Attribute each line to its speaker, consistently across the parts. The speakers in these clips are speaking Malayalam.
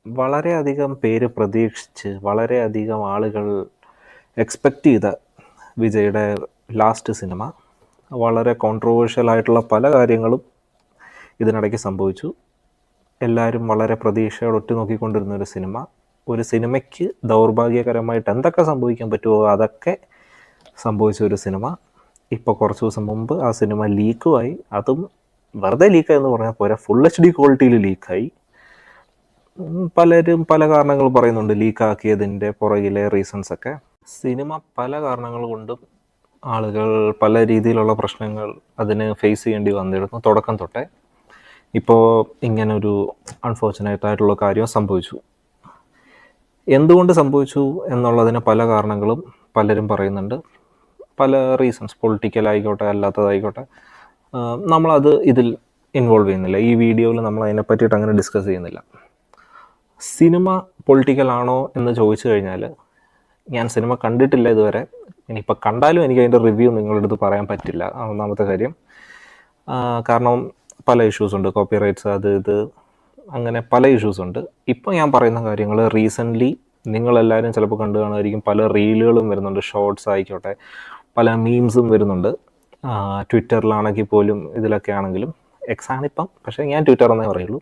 Speaker 1: വളരെയധികം പേര് പ്രതീക്ഷിച്ച് വളരെയധികം ആളുകൾ എക്സ്പെക്റ്റ് ചെയ്ത വിജയുടെ ലാസ്റ്റ് സിനിമ വളരെ കോൺട്രവേഴ്ഷ്യൽ ആയിട്ടുള്ള പല കാര്യങ്ങളും ഇതിനിടയ്ക്ക് സംഭവിച്ചു. എല്ലാവരും വളരെ പ്രതീക്ഷയോടെ ഒറ്റുനോക്കിക്കൊണ്ടിരുന്ന ഒരു സിനിമയ്ക്ക് ദൗർഭാഗ്യകരമായിട്ട് എന്തൊക്കെ സംഭവിക്കാൻ പറ്റുമോ അതൊക്കെ സംഭവിച്ച ഒരു സിനിമ. ഇപ്പോൾ കുറച്ച് ദിവസം മുമ്പ് ആ സിനിമ ലീക്കുമായി. അതും വെറുതെ ലീക്കായി എന്ന് പറഞ്ഞാൽ പോരാ, ഫുൾ HD ക്വാളിറ്റിയിൽ ലീക്കായി. പലരും പല കാരണങ്ങൾ പറയുന്നുണ്ട് ലീക്കാക്കിയതിൻ്റെ പുറകിലെ റീസൺസ് ഒക്കെ. സിനിമ പല കാരണങ്ങൾ കൊണ്ടും ആളുകൾ പല രീതിയിലുള്ള പ്രശ്നങ്ങൾ അതിന് ഫേസ് ചെയ്യേണ്ടി വന്നിരുന്നു തുടക്കം തൊട്ടേ. ഇപ്പോൾ ഇങ്ങനൊരു അൺഫോർച്ചുനേറ്റ് ആയിട്ടുള്ള കാര്യം സംഭവിച്ചു. എന്തുകൊണ്ട് സംഭവിച്ചു എന്നുള്ളതിന് പല കാരണങ്ങളും പലരും പറയുന്നുണ്ട്. പല റീസൺസ്, പൊളിറ്റിക്കൽ ആയിക്കോട്ടെ അല്ലാത്തതായിക്കോട്ടെ. നമ്മളത് ഇതിൽ ഇൻവോൾവ് ചെയ്യുന്നില്ല. ഈ വീഡിയോയിൽ നമ്മൾ അതിനെ പറ്റിയിട്ട് അങ്ങനെ ഡിസ്കസ് ചെയ്യുന്നില്ല. സിനിമ പൊളിറ്റിക്കൽ ആണോ എന്ന് ചോദിച്ചു കഴിഞ്ഞാൽ ഞാൻ സിനിമ കണ്ടിട്ടില്ല ഇതുവരെ. ഇനിയിപ്പോൾ കണ്ടാലും എനിക്ക് അതിൻ്റെ റിവ്യൂ നിങ്ങളുടെ അടുത്ത് പറയാൻ പറ്റില്ല. ഒന്നാമത്തെ കാര്യം. കാരണം പല ഇഷ്യൂസ് ഉണ്ട്, കോപ്പിറൈറ്റ്സ് അത് ഇത് അങ്ങനെ പല ഇഷ്യൂസ് ഉണ്ട്. ഇപ്പോൾ ഞാൻ പറയുന്ന കാര്യങ്ങൾ റീസെൻ്റ്ലി നിങ്ങളെല്ലാവരും ചിലപ്പോൾ കണ്ടു കാണുമായിരിക്കും. പല റീലുകളും വരുന്നുണ്ട്, ഷോർട്സ് ആയിക്കോട്ടെ, പല മീംസും വരുന്നുണ്ട്. ട്വിറ്ററിലാണെങ്കിൽ പോലും ഇതിലൊക്കെ ആണെങ്കിലും. എക്സാണിപ്പം, പക്ഷേ ഞാൻ ട്വിറ്റർ എന്നേ പറയുള്ളൂ.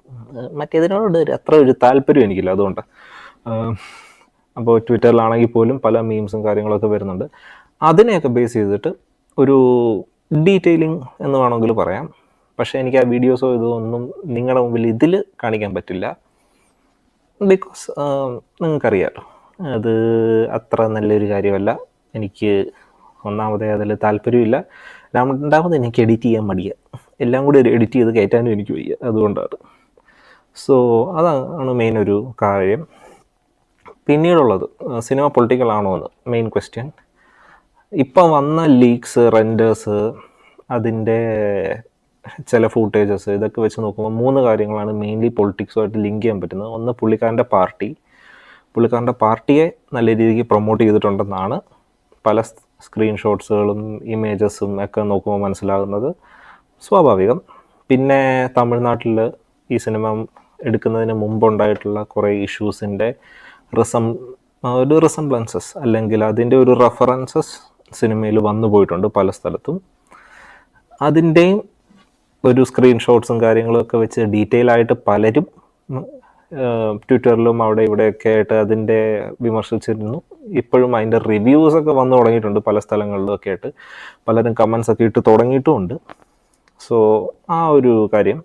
Speaker 1: മറ്റേതിനോട് അത്ര ഒരു താല്പര്യം എനിക്കില്ല, അതുകൊണ്ട്. അപ്പോൾ ട്വിറ്ററിലാണെങ്കിൽ പോലും പല മീംസും കാര്യങ്ങളൊക്കെ വരുന്നുണ്ട്. അതിനെയൊക്കെ ബേസ് ചെയ്തിട്ട് ഒരു ഡീറ്റെയിലിംഗ് എന്ന് വേണമെങ്കിൽ പറയാം. പക്ഷേ എനിക്ക് ആ വീഡിയോസോ ഇതൊന്നും നിങ്ങളുടെ മുമ്പിൽ ഇതിൽ കാണിക്കാൻ പറ്റില്ല. ബിക്കോസ് നിങ്ങൾക്കറിയാമല്ലോ, അത് അത്ര നല്ലൊരു കാര്യമല്ല. എനിക്ക് ഒന്നാമതേ അതിൽ താല്പര്യമില്ല. രണ്ടാമത് എനിക്ക് എഡിറ്റ് ചെയ്യാൻ മടിയ. എല്ലാം കൂടി എഡിറ്റ് ചെയ്ത് കയറ്റാനും എനിക്ക് വയ്യ, അതുകൊണ്ടാണ്. സോ അതാണ് മെയിൻ ഒരു കാര്യം. പിന്നീടുള്ളത് സിനിമ പൊളിറ്റിക്കൽ ആണോ എന്ന് മെയിൻ ക്വസ്റ്റ്യൻ. ഇപ്പം വന്ന ലീക്സ്, റെൻഡേഴ്സ്, അതിൻ്റെ ചില ഫൂട്ടേജസ്, ഇതൊക്കെ വെച്ച് നോക്കുമ്പോൾ 3 കാര്യങ്ങളാണ് മെയിൻലി പൊളിറ്റിക്സുമായിട്ട് ലിങ്ക് ചെയ്യാൻ പറ്റുന്നത്. ഒന്ന്, പുള്ളിക്കാരൻ്റെ പാർട്ടിയെ നല്ല രീതിക്ക് പ്രൊമോട്ട് ചെയ്തിട്ടുണ്ടെന്നാണ് പല സ്ക്രീൻഷോട്ട്സുകളും ഇമേജസും ഒക്കെ നോക്കുമ്പോൾ മനസ്സിലാകുന്നത്. സ്വാഭാവികം. പിന്നെ തമിഴ്നാട്ടിൽ ഈ സിനിമ എടുക്കുന്നതിന് മുമ്പുണ്ടായിട്ടുള്ള കുറേ ഇഷ്യൂസിൻ്റെ റിസംബ്ലൻസസ് അല്ലെങ്കിൽ അതിൻ്റെ ഒരു റെഫറൻസസ് സിനിമയിൽ വന്നു പോയിട്ടുണ്ട് പല സ്ഥലത്തും. അതിൻ്റെയും ഒരു സ്ക്രീൻഷോട്ട്സും കാര്യങ്ങളൊക്കെ വെച്ച് ഡീറ്റെയിൽ ആയിട്ട് പലരും ട്വിറ്ററിലും അവിടെ ഇവിടെയൊക്കെ ആയിട്ട് അതിൻ്റെ വിമർശിച്ചിരുന്നു. ഇപ്പോഴും അതിൻ്റെ റിവ്യൂസൊക്കെ വന്നു തുടങ്ങിയിട്ടുണ്ട് പല സ്ഥലങ്ങളിലൊക്കെ ആയിട്ട്. പലരും കമൻസ് ഒക്കെ ഇട്ട് തുടങ്ങിയിട്ടുമുണ്ട്. സോ ആ ഒരു കാര്യം.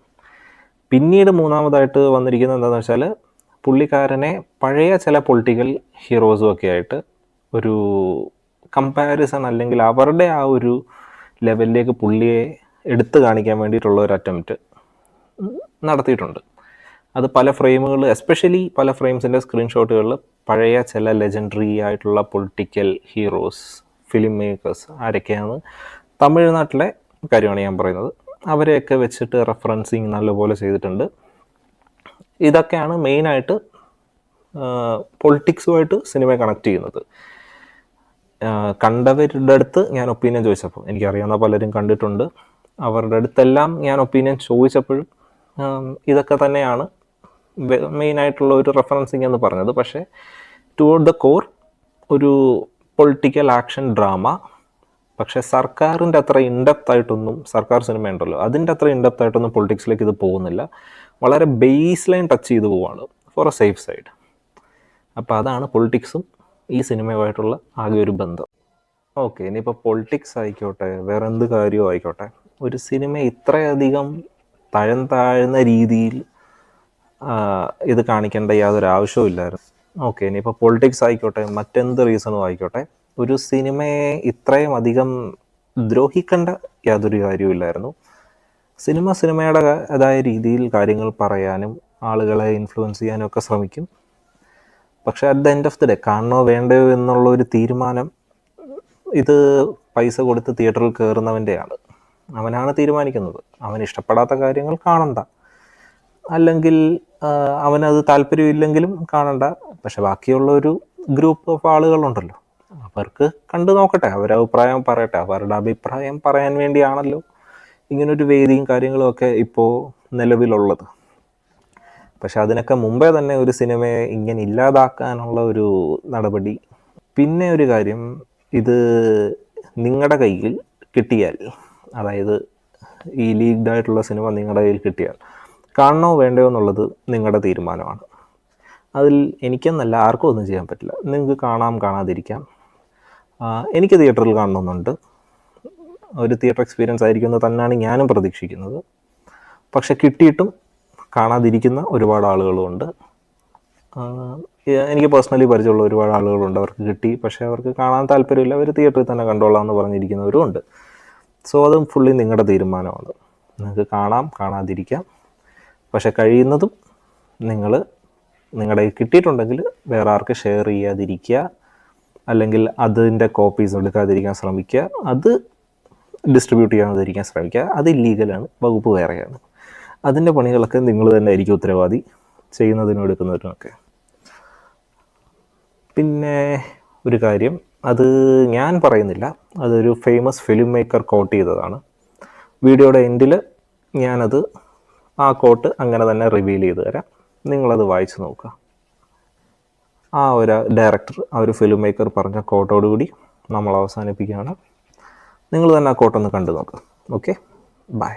Speaker 1: പിന്നീട് മൂന്നാമതായിട്ട് വന്നിരിക്കുന്നത് എന്താണെന്ന് വെച്ചാൽ, പുള്ളിക്കാരനെ പഴയ ചില പൊളിറ്റിക്കൽ ഹീറോസും ഒക്കെ ആയിട്ട് ഒരു കമ്പാരിസൺ അല്ലെങ്കിൽ അവരുടെ ആ ഒരു ലെവലിലേക്ക് പുള്ളിയെ എടുത്തു കാണിക്കാൻ വേണ്ടിയിട്ടുള്ള ഒരു അറ്റംപ്റ്റ് നടത്തിയിട്ടുണ്ട്. അത് പല ഫ്രെയിമുകൾ, എസ്പെഷ്യലി പല ഫ്രെയിംസിൻ്റെ സ്ക്രീൻഷോട്ടുകളിൽ പഴയ ചില ലെജൻഡറി ആയിട്ടുള്ള പൊളിറ്റിക്കൽ ഹീറോസ്, ഫിലിം മേക്കേഴ്സ് ആരൊക്കെയാണ്, തമിഴ്നാട്ടിലെ കാര്യമാണ് ഞാൻ പറയുന്നത്, അവരെയൊക്കെ വെച്ചിട്ട് റെഫറൻസിങ് നല്ലപോലെ ചെയ്തിട്ടുണ്ട്. ഇതൊക്കെയാണ് മെയിനായിട്ട് പൊളിറ്റിക്സുമായിട്ട് സിനിമയെ കണക്ട് ചെയ്യുന്നത്. കണ്ടവരുടെ അടുത്ത് ഞാൻ ഒപ്പീനിയൻ ചോദിച്ചപ്പോൾ, എനിക്കറിയാവുന്ന പലരും കണ്ടിട്ടുണ്ട്, അവരുടെ അടുത്തെല്ലാം ഞാൻ ഒപ്പീനിയൻ ചോദിച്ചപ്പോഴും ഇതൊക്കെ തന്നെയാണ് മെയിനായിട്ടുള്ള ഒരു റെഫറൻസിങ് എന്ന് പറഞ്ഞത്. പക്ഷേ ടുവേർഡ് ദ കോർ ഒരു പൊളിറ്റിക്കൽ ആക്ഷൻ ഡ്രാമ. പക്ഷേ സർക്കാരിൻ്റെ അത്ര ഇൻഡെപ്ത് ആയിട്ടൊന്നും, സർക്കാർ സിനിമ ഉണ്ടല്ലോ, അതിൻ്റെ അത്ര ഇൻഡെപ്ത് ആയിട്ടൊന്നും പൊളിറ്റിക്സിലേക്ക് ഇത് പോകുന്നില്ല. വളരെ ബേസ് ലൈൻ ടച്ച് ചെയ്ത് പോവാണ്, ഫോർ എ സേഫ് സൈഡ്. അപ്പോൾ അതാണ് പൊളിറ്റിക്സും ഈ സിനിമയുമായിട്ടുള്ള ആകെ ഒരു ബന്ധം. ഓക്കെ, ഇനിയിപ്പോൾ പൊളിറ്റിക്സ് ആയിക്കോട്ടെ, വേറെ എന്ത് കാര്യവും ആയിക്കോട്ടെ, ഒരു സിനിമ ഇത്രയധികം താഴ്ന്ന രീതിയിൽ ഇത് കാണിക്കേണ്ട യാതൊരു ആവശ്യവും ഇല്ലായിരുന്നു. ഓക്കെ, ഇനിയിപ്പോൾ പൊളിറ്റിക്സ് ആയിക്കോട്ടെ, മറ്റെന്ത് റീസണും ആയിക്കോട്ടെ, ഒരു സിനിമയെ ഇത്രയും അധികം ദ്രോഹിക്കേണ്ട യാതൊരു കാര്യവും ഇല്ലായിരുന്നു. സിനിമയുടേതായ രീതിയിൽ കാര്യങ്ങൾ പറയാനും ആളുകളെ ഇൻഫ്ലുവൻസ് ചെയ്യാനും ഒക്കെ ശ്രമിക്കും. പക്ഷേ at the end of the day, കാണണോ വേണ്ടയോ എന്നുള്ളൊരു തീരുമാനം ഇത് പൈസ കൊടുത്ത് തിയേറ്ററിൽ കയറുന്നവൻ്റെയാണ്. അവനാണ് തീരുമാനിക്കുന്നത്. അവന് ഇഷ്ടപ്പെടാത്ത കാര്യങ്ങൾ കാണണ്ട, അല്ലെങ്കിൽ അവനത് താല്പര്യമില്ലെങ്കിലും കാണണ്ട. പക്ഷെ ബാക്കിയുള്ള ഒരു ഗ്രൂപ്പ് ഓഫ് ആളുകളുണ്ടല്ലോ, അവർക്ക് കണ്ടു നോക്കട്ടെ, അവരഭിപ്രായം പറയട്ടെ. അവരുടെ അഭിപ്രായം പറയാൻ വേണ്ടിയാണല്ലോ ഇങ്ങനൊരു വേദിയും കാര്യങ്ങളും ഒക്കെ ഇപ്പോൾ നിലവിലുള്ളത്. പക്ഷെ അതിനൊക്കെ മുമ്പേ തന്നെ ഒരു സിനിമയെ ഇങ്ങനെ ഇല്ലാതാക്കാനുള്ള ഒരു നടപടി. പിന്നെ ഒരു കാര്യം, ഇത് നിങ്ങളുടെ കയ്യിൽ കിട്ടിയാൽ, അതായത് ഈ ലീക്ഡ് ആയിട്ടുള്ള സിനിമ നിങ്ങളുടെ കയ്യിൽ കിട്ടിയാൽ കാണണോ വേണ്ടയോ എന്നുള്ളത് നിങ്ങളുടെ തീരുമാനമാണ്. അതിൽ എനിക്കെന്നല്ല ആർക്കും ഒന്നും ചെയ്യാൻ പറ്റില്ല. നിങ്ങൾക്ക് കാണാം, കാണാതിരിക്കാം. എനിക്ക് തിയേറ്ററിൽ കാണണമെന്നുണ്ട്. ഒരു തിയേറ്റർ എക്സ്പീരിയൻസ് ആയിരിക്കുമെന്ന് തന്നെയാണ് ഞാനും പ്രതീക്ഷിക്കുന്നത്. പക്ഷെ കിട്ടിയിട്ടും കാണാതിരിക്കുന്ന ഒരുപാട് ആളുകളുമുണ്ട്. എനിക്ക് പേഴ്സണലി പരിചയമുള്ള ഒരുപാട് ആളുകളുണ്ട്. അവർക്ക് കിട്ടി, പക്ഷേ അവർക്ക് കാണാൻ താല്പര്യമില്ല, അവർ തിയേറ്ററിൽ തന്നെ കണ്ടോളാം എന്ന് പറഞ്ഞിരിക്കുന്നവരും ഉണ്ട്. സോ അതും ഫുള്ളി നിങ്ങളുടെ തീരുമാനമാണ്. നിങ്ങൾക്ക് കാണാം, കാണാതിരിക്കാം. പക്ഷെ കഴിയുന്നതും നിങ്ങൾ നിങ്ങളുടെ കിട്ടിയിട്ടുണ്ടെങ്കിൽ വേറെ ആർക്ക് ഷെയർ ചെയ്യാതിരിക്കുക, അല്ലെങ്കിൽ അതിൻ്റെ കോപ്പീസ് എടുക്കാതിരിക്കാൻ ശ്രമിക്കുക, അത് ഡിസ്ട്രിബ്യൂട്ട് ചെയ്യാതിരിക്കാൻ ശ്രമിക്കുക. അത് ഇല്ലീഗലാണ്, വകുപ്പ് വേറെയാണ്. അതിൻ്റെ പണികളൊക്കെ നിങ്ങൾ തന്നെ ആയിരിക്കും ഉത്തരവാദി, ചെയ്യുന്നതിനും എടുക്കുന്നതിനുമൊക്കെ. പിന്നെ ഒരു കാര്യം, അത് ഞാൻ പറയുന്നില്ല, അതൊരു ഫേമസ് ഫിലിം മേക്കർ കോട്ട് ചെയ്തതാണ്. വീഡിയോയുടെ എൻഡിൽ ഞാനത് ആ കോട്ട് അങ്ങനെ തന്നെ റിവീൽ ചെയ്ത് തരാം. നിങ്ങളത് വായിച്ച് നോക്കുക. ആ ഒരു ഡയറക്ടർ, ആ ഒരു ഫിലിം മേക്കർ പറഞ്ഞ കോട്ടോടുകൂടി നമ്മൾ അവസാനിപ്പിക്കുകയാണ്. നിങ്ങൾ തന്നെ ആ കോട്ടൊന്ന് കണ്ടു നോക്കുക. Okay, by.